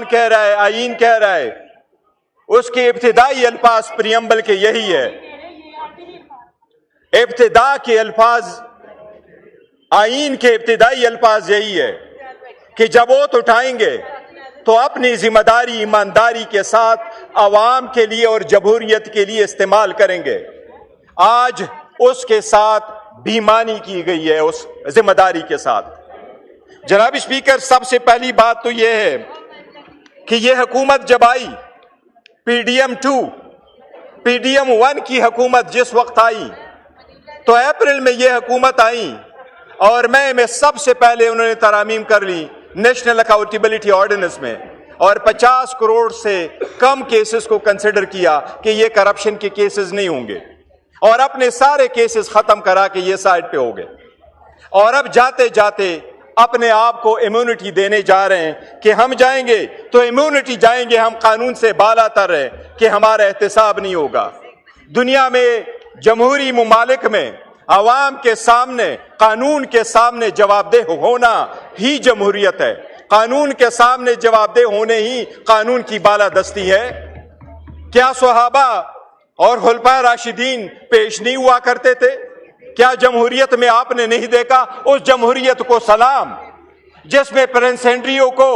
کہہ رہا ہے، آئین کہہ رہا ہے، اس کے ابتدائی الفاظ پریمبل کے یہی ہے، ابتدا کے الفاظ، آئین کے ابتدائی الفاظ یہی ہے کہ جب ووٹ اٹھائیں گے تو اپنی ذمہ داری ایمانداری کے ساتھ عوام کے لیے اور جمہوریت کے لیے استعمال کریں گے۔ آج اس کے ساتھ بےایمانی کی گئی ہے، اس ذمہ داری کے ساتھ۔ جناب اسپیکر، سب سے پہلی بات تو یہ ہے کہ یہ حکومت جب آئی، P D M 2 P D M 1 کی حکومت جس وقت آئی تو اپریل میں یہ حکومت آئی اور میں سب سے پہلے انہوں نے ترامیم کر لی نیشنل اکاؤنٹیبلٹی آرڈیننس میں، اور 50 کروڑ سے کم کیسز کو کنسیڈر کیا کہ یہ کرپشن کے کیسز نہیں ہوں گے، اور اپنے سارے کیسز ختم کرا کے یہ سائڈ پہ ہو گئے، اور اب جاتے جاتے اپنے آپ کو امیونٹی دینے جا رہے ہیں کہ ہم جائیں گے تو امیونٹی جائیں گے، ہم قانون سے بالا تر ہیں کہ ہمارا احتساب نہیں ہوگا۔ دنیا میں جمہوری ممالک میں عوام کے سامنے، قانون کے سامنے جواب دہ ہونا ہی جمہوریت ہے، قانون کے سامنے جواب دہ ہونے ہی قانون کی بالادستی ہے۔ کیا صحابہ اور خلفائے راشدین پیش نہیں ہوا کرتے تھے؟ کیا جمہوریت میں آپ نے نہیں دیکھا اس جمہوریت کو سلام جس میں پرنس ہینریو کو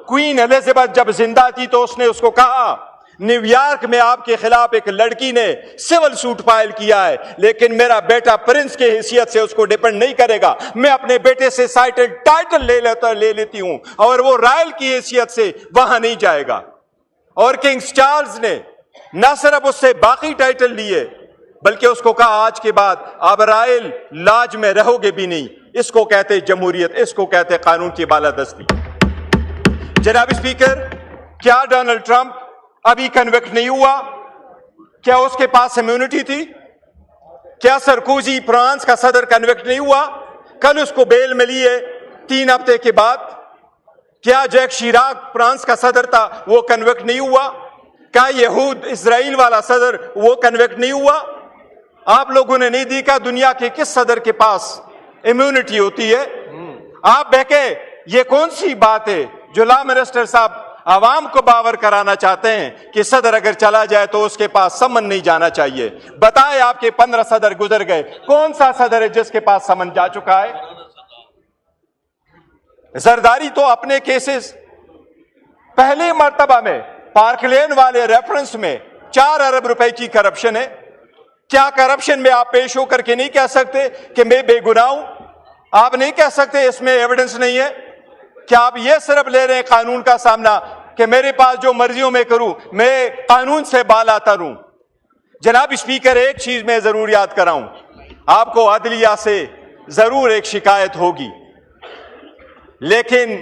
کوئین ایلزابتھ جب زندہ تھی تو اس نے اس کو کہا، نیو یارک میں آپ کے خلاف ایک لڑکی نے سول سوٹ فائل کیا ہے لیکن میرا بیٹا پرنس کے حیثیت سے اس کو ڈیپینڈ نہیں کرے گا، میں اپنے بیٹے سے ٹائٹل لے لیتی ہوں اور وہ رائل کی حیثیت سے وہاں نہیں جائے گا۔ اور کنگ چارلز نے نہ صرف اس سے باقی ٹائٹل لیے بلکہ اس کو کہا آج کے بعد آپ رائل لاج میں رہو گے بھی نہیں۔ اس کو کہتے جمہوریت، اس کو کہتے قانون کی بالادستی۔ جناب اسپیکر، کیا ڈونلڈ ٹرمپ ابھی کنوکٹ نہیں ہوا؟ کیا اس کے پاس امیونٹی تھی؟ کیا سرکوزی فرانس کا صدر کنوکٹ نہیں ہوا؟ کل اس کو بیل ملی ہے 3 ہفتے کے بعد۔ کیا جیک شیراک فرانس کا صدر تھا، وہ کنوکٹ نہیں ہوا؟ کیا یہود اسرائیل والا صدر وہ کنوکٹ نہیں ہوا؟ آپ لوگوں نے نہیں دیکھا دنیا کے کس صدر کے پاس امیونٹی ہوتی ہے؟ آپ بہکے یہ کون سی بات ہے جو لا منسٹر صاحب عوام کو باور کرانا چاہتے ہیں کہ صدر اگر چلا جائے تو اس کے پاس سمن نہیں جانا چاہیے؟ بتائیں، آپ کے 15 صدر گزر گئے، کون سا صدر ہے جس کے پاس سمن جا چکا ہے؟ زرداری تو اپنے کیسز پہلی مرتبہ میں پارک لین والے ریفرنس میں 4 ارب روپے کی کرپشن ہے۔ کیا کرپشن میں آپ پیش ہو کر کے نہیں کہہ سکتے کہ میں بے گناہ ہوں؟ آپ نہیں کہہ سکتے اس میں ایویڈنس نہیں ہے؟ کیا آپ یہ صرف لے رہے ہیں قانون کا سامنا کہ میرے پاس جو مرضیوں میں کروں، میں قانون سے بالا تر ہوں؟ جناب اسپیکر، ایک چیز میں ضرور یاد کراؤں، آپ کو عدلیہ سے ضرور ایک شکایت ہوگی، لیکن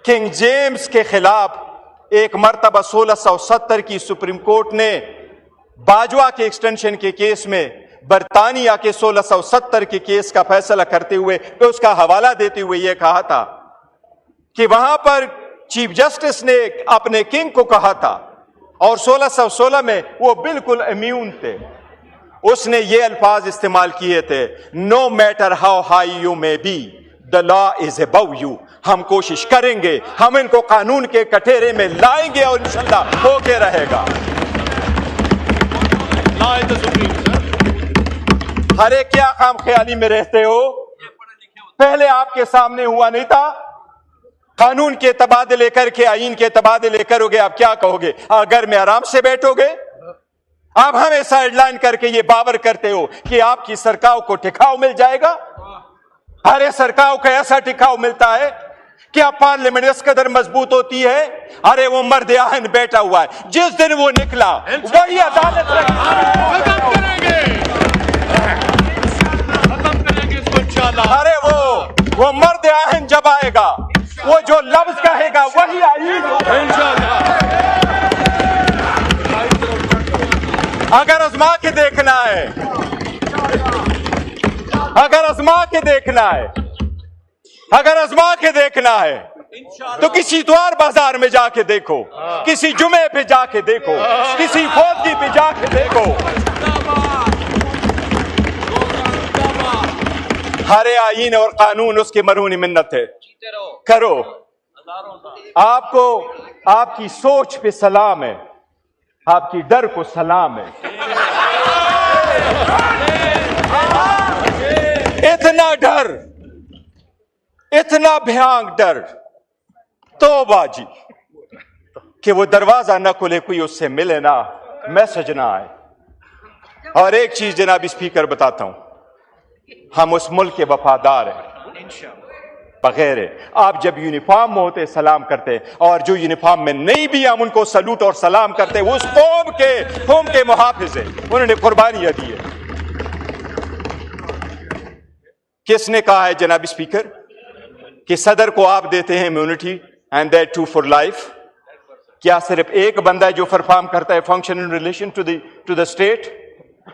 کنگ جیمز کے خلاف ایک مرتبہ 1670 کی سپریم کورٹ نے باجوہ کے ایکسٹینشن کے کیس میں برطانیہ کے 1670 کے کیس کا فیصلہ کرتے ہوئے اس کا حوالہ دیتے ہوئے یہ کہا تھا کہ وہاں پر چیف جسٹس نے اپنے کنگ کو کہا تھا اور 1616 میں وہ بالکل امیون تھے، اس نے یہ الفاظ استعمال کیے تھے، no matter how high you may be the law is above you۔ ہم کوشش کریں گے، ہم ان کو قانون کے کٹہرے میں لائیں گے اور انشاءاللہ ہو کے رہے گا۔ ہر ایک کیا خام خیالی میں رہتے ہو؟ پہلے آپ کے سامنے ہوا نہیں تھا؟ قانون کے تبادلے کر کے آئین کے تبادلے کرو گے، آپ کیا کہو گے؟ گھر میں آرام سے بیٹھو گے؟ آپ ہمیں سائیڈ لائن کر کے یہ باور کرتے ہو کہ آپ کی سرکار کو ٹکاؤ مل جائے گا؟ ارے سرکار کو ایسا ٹکاؤ ملتا ہے کیا پارلیمنٹ اس قدر مضبوط ہوتی ہے؟ ارے وہ مرد آہن بیٹھا ہوا ہے، جس دن وہ نکلا وہی عدالت ختم کریں گے اس کو انشاءاللہ۔ ارے وہ مرد آہن جب آئے گا، وہ جو لفظ کہے گا وہی آئین ہوگا انشاءاللہ۔ اگر آزما کے دیکھنا ہے، اگر آزما کے دیکھنا ہے، اگر آزما کے دیکھنا ہے تو کسی اتوار بازار میں جا کے دیکھو، کسی جمعے پہ جا کے دیکھو، کسی فوجی پہ جا کے دیکھو، ہر آئین اور قانون اس کی مرہون منت ہے۔ کرو آپ کو آپ کی سوچ پہ سلام ہے، آپ کی ڈر کو سلام ہے. اتنا ڈر، اتنا بھیانک ڈر، توبہ جی، کہ وہ دروازہ نہ کھلے، کوئی اس سے ملے نہ، میسج نہ آئے. اور ایک چیز جناب اسپیکر بتاتا ہوں، ہم اس ملک کے وفادار ہیں بغیر. آپ جب یونیفارم میں ہوتے سلام کرتے، اور جو یونیفارم میں نہیں بھی ہم ان کو سلوٹ اور سلام کرتے، وہ اس قوم کے محافظ ہیں، انہوں نے قربانیاں دی ہے. کس نے کہا ہے جناب اسپیکر کہ صدر کو آپ دیتے ہیں immunity and that too for life? کیا صرف ایک بندہ ہے جو پرفارم کرتا ہے function in relation to the state?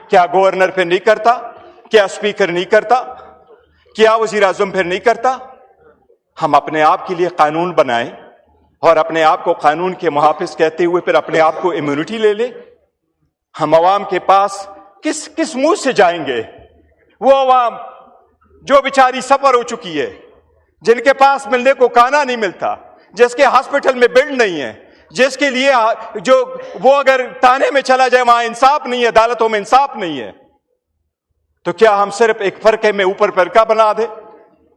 کیا گورنر پھر نہیں کرتا؟ کیا اسپیکر نہیں کرتا؟ کیا وزیر اعظم پھر نہیں کرتا؟ ہم اپنے آپ کے لیے قانون بنائیں اور اپنے آپ کو قانون کے محافظ کہتے ہوئے پھر اپنے آپ کو امیونٹی لے لیں. ہم عوام کے پاس کس منہ سے جائیں گے؟ وہ عوام جو بیچاری سفر ہو چکی ہے، جن کے پاس ملنے کو کھانا نہیں ملتا، جس کے ہاسپٹل میں بیڈ نہیں ہے، جس کے لیے جو وہ اگر تانے میں چلا جائے وہاں انصاف نہیں ہے، عدالتوں میں انصاف نہیں ہے، تو کیا ہم صرف ایک فرقے میں اوپر فرقہ بنا دیں؟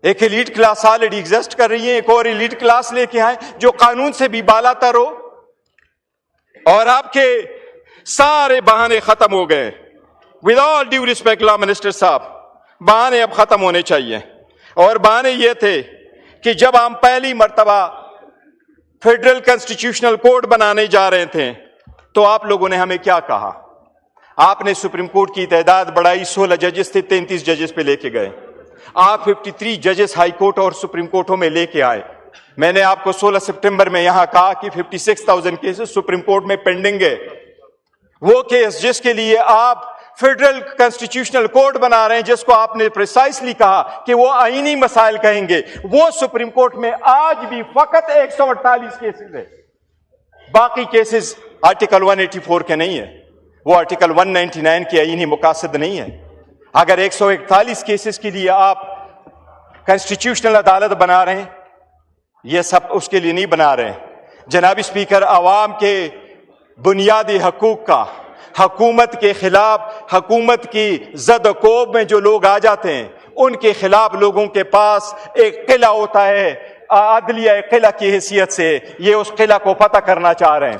ایک ایلیٹ کلاس آلریڈی ایگزسٹ کر رہی ہے، ایک اور ایلیٹ کلاس لے کے آئیں جو قانون سے بھی بالا تر ہو. اور آپ کے سارے بہانے ختم ہو گئے. With all due respect law minister صاحب، بہانے اب ختم ہونے چاہیے. اور بہانے یہ تھے کہ جب ہم پہلی مرتبہ فیڈرل کنسٹیٹیوشنل کوڈ بنانے جا رہے تھے تو آپ لوگوں نے ہمیں کیا کہا؟ آپ نے سپریم کورٹ کی تعداد بڑھائی، 16 ججز تھے 33 ججز پہ لے کے گئے. آپ 53 ججز ہائی کورٹ اور سپریم کورٹوں میں لے کے آئے. میں نے آپ کو 16 سپٹمبر میں یہاں کہا کہ 56,000 کیسز سپریم کورٹ میں پینڈنگ ہے. وہ کیس جس کے لیے آپ فیڈرل کنسٹیٹیوشنل کوڈ بنا رہے ہیں، جس کو آپ نے پریسائسلی کہا کہ وہ آئینی مسائل کہیں گے، وہ سپریم کورٹ میں آج بھی فقط 148 کیسز ہے. باقی کیسز آرٹیکل 184 کے نہیں ہے، وہ آرٹیکل 199 کے آئینی مقاصد نہیں ہے. اگر 141 کیسز کے لیے آپ کنسٹیٹیوشنل عدالت بنا رہے ہیں، یہ سب اس کے لیے نہیں بنا رہے ہیں. جناب اسپیکر، عوام کے بنیادی حقوق کا حکومت کے خلاف، حکومت کی زد و کوب میں جو لوگ آ جاتے ہیں، ان کے خلاف لوگوں کے پاس ایک قلعہ ہوتا ہے، عدلیہ قلعہ کی حیثیت سے یہ اس قلعہ کو فتح کرنا چاہ رہے ہیں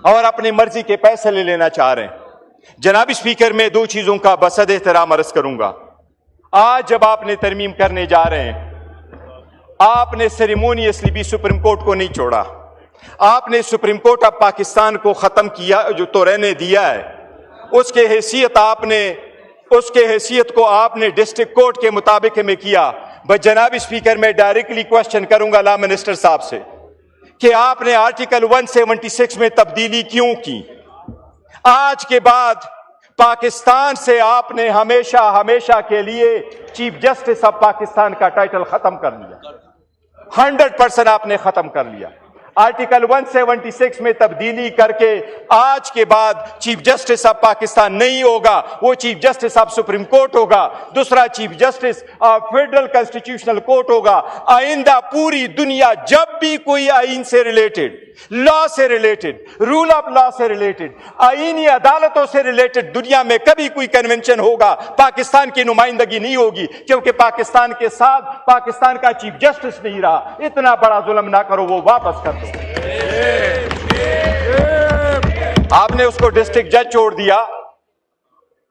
اور اپنی مرضی کے پیسے لے لینا چاہ رہے ہیں. جناب اسپیکر، میں دو چیزوں کا بصد احترام عرض کروں گا. آج جب آپ نے ترمیم کرنے جا رہے ہیں، آپ نے سیریمونیسلی بھی سپریم کورٹ کو نہیں چھوڑا. آپ نے سپریم کورٹ آف پاکستان کو ختم کیا، جو تو رہنے دیا ہے، اس کے حیثیت کو آپ نے ڈسٹرکٹ کورٹ کے مطابق میں کیا. بس جناب اسپیکر، میں ڈائریکٹلی کوشچن کروں گا لا منسٹر صاحب سے کہ آپ نے آرٹیکل 176 میں تبدیلی کیوں کی؟ آج کے بعد پاکستان سے آپ نے ہمیشہ کے لیے چیف جسٹس آف پاکستان کا ٹائٹل ختم کر لیا. 100% آپ نے ختم کر لیا. آرٹیکل 176 میں تبدیلی کر کے آج کے بعد چیف جسٹس آف پاکستان نہیں ہوگا، وہ chief justice of supreme court ہوگا، دوسرا chief justice of federal constitutional court ہوگا. آئندہ پوری دنیا جب بھی کوئی آئین سے ریلیٹڈ، لا سے ریلیٹڈ، رول آف لا سے ریلیٹڈ، آئینی عدالتوں سے ریلیٹڈ دنیا میں کبھی کوئی کنونشن ہوگا، پاکستان کی نمائندگی نہیں ہوگی، کیونکہ پاکستان کے ساتھ پاکستان کا چیف جسٹس نہیں رہا. اتنا بڑا ظلم نہ کرو، وہ واپس کر دو. آپ نے اس کو ڈسٹرکٹ جج چھوڑ دیا،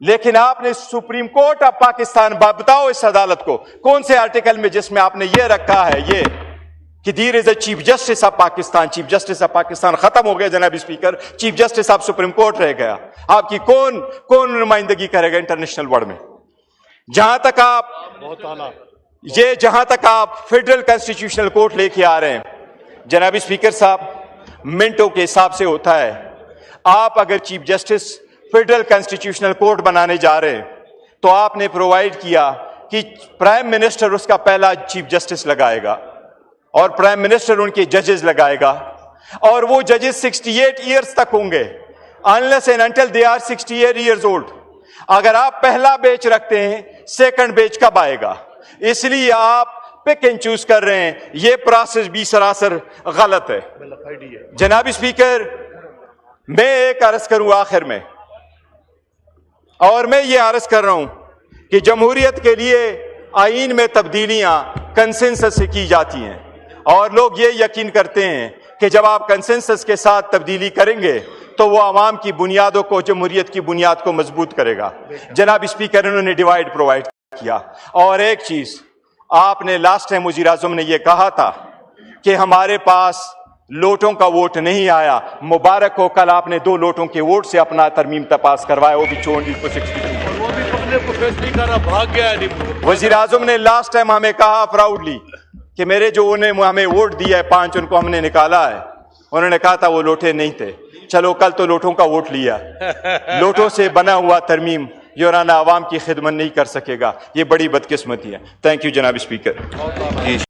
لیکن آپ نے سپریم کورٹ آف پاکستان، بتاؤ اس عدالت کو کون سے آرٹیکل میں جس میں آپ نے یہ رکھا ہے یہ کہ there is a chief justice of Pakistan. Chief justice of Pakistan ختم ہو گیا جناب speaker, chief justice of supreme court رہ گیا. آپ کی کون نمائندگی کرے گا انٹرنیشنل ورلڈ میں؟ جہاں تک آپ فیڈرل کنسٹیٹیوشنل کورٹ لے کے آ رہے ہیں، جناب اسپیکر صاحب، منٹوں کے حساب سے ہوتا ہے. آپ اگر chief justice federal constitutional court بنانے جا رہے ہیں تو آپ نے پرووائڈ کیا کہ پرائم منسٹر اس کا پہلا چیف جسٹس لگائے گا اور پرائم منسٹر ان کے ججز لگائے گا، اور وہ ججز 68 ایئرز تک ہوں گے unless and until they are 68 years old. اگر آپ پہلا بیچ رکھتے ہیں، سیکنڈ بیچ کب آئے گا؟ اس لیے آپ پک اینڈ چوز کر رہے ہیں، یہ پروسیس بھی سراسر غلط ہے۔ جناب اسپیکر، میں ایک عرض کروں آخر میں، اور میں یہ عرض کر رہا ہوں کہ جمہوریت کے لیے آئین میں تبدیلیاں کنسنسس سے کی جاتی ہیں، اور لوگ یہ یقین کرتے ہیں کہ جب آپ کنسنسس کے ساتھ تبدیلی کریں گے تو وہ عوام کی بنیادوں کو، جمہوریت کی بنیاد کو مضبوط کرے گا۔ جناب اسپیکر، انہوں نے ڈیوائیڈ پرووائڈ کیا۔ اور ایک چیز آپ نے لاسٹ ٹائم وزیر اعظم نے یہ کہا تھا کہ ہمارے پاس لوٹوں کا ووٹ نہیں آیا، مبارک ہو، کل آپ نے 2 لوٹوں کے ووٹ سے اپنا ترمیم پاس کروایا، وہ بھی 62۔ وزیر اعظم نے لاسٹ ٹائم ہمیں کہا پراؤڈلی کہ میرے جو انہیں ہمیں ووٹ دیا ہے 5، ان کو ہم نے نکالا ہے، انہوں نے کہا تھا وہ لوٹے نہیں تھے۔ چلو کل تو لوٹوں کا ووٹ لیا، لوٹوں سے بنا ہوا ترمیم یورانہ عوام کی خدمت نہیں کر سکے گا، یہ بڑی بدقسمتی ہے۔ تھینک یو جناب اسپیکر۔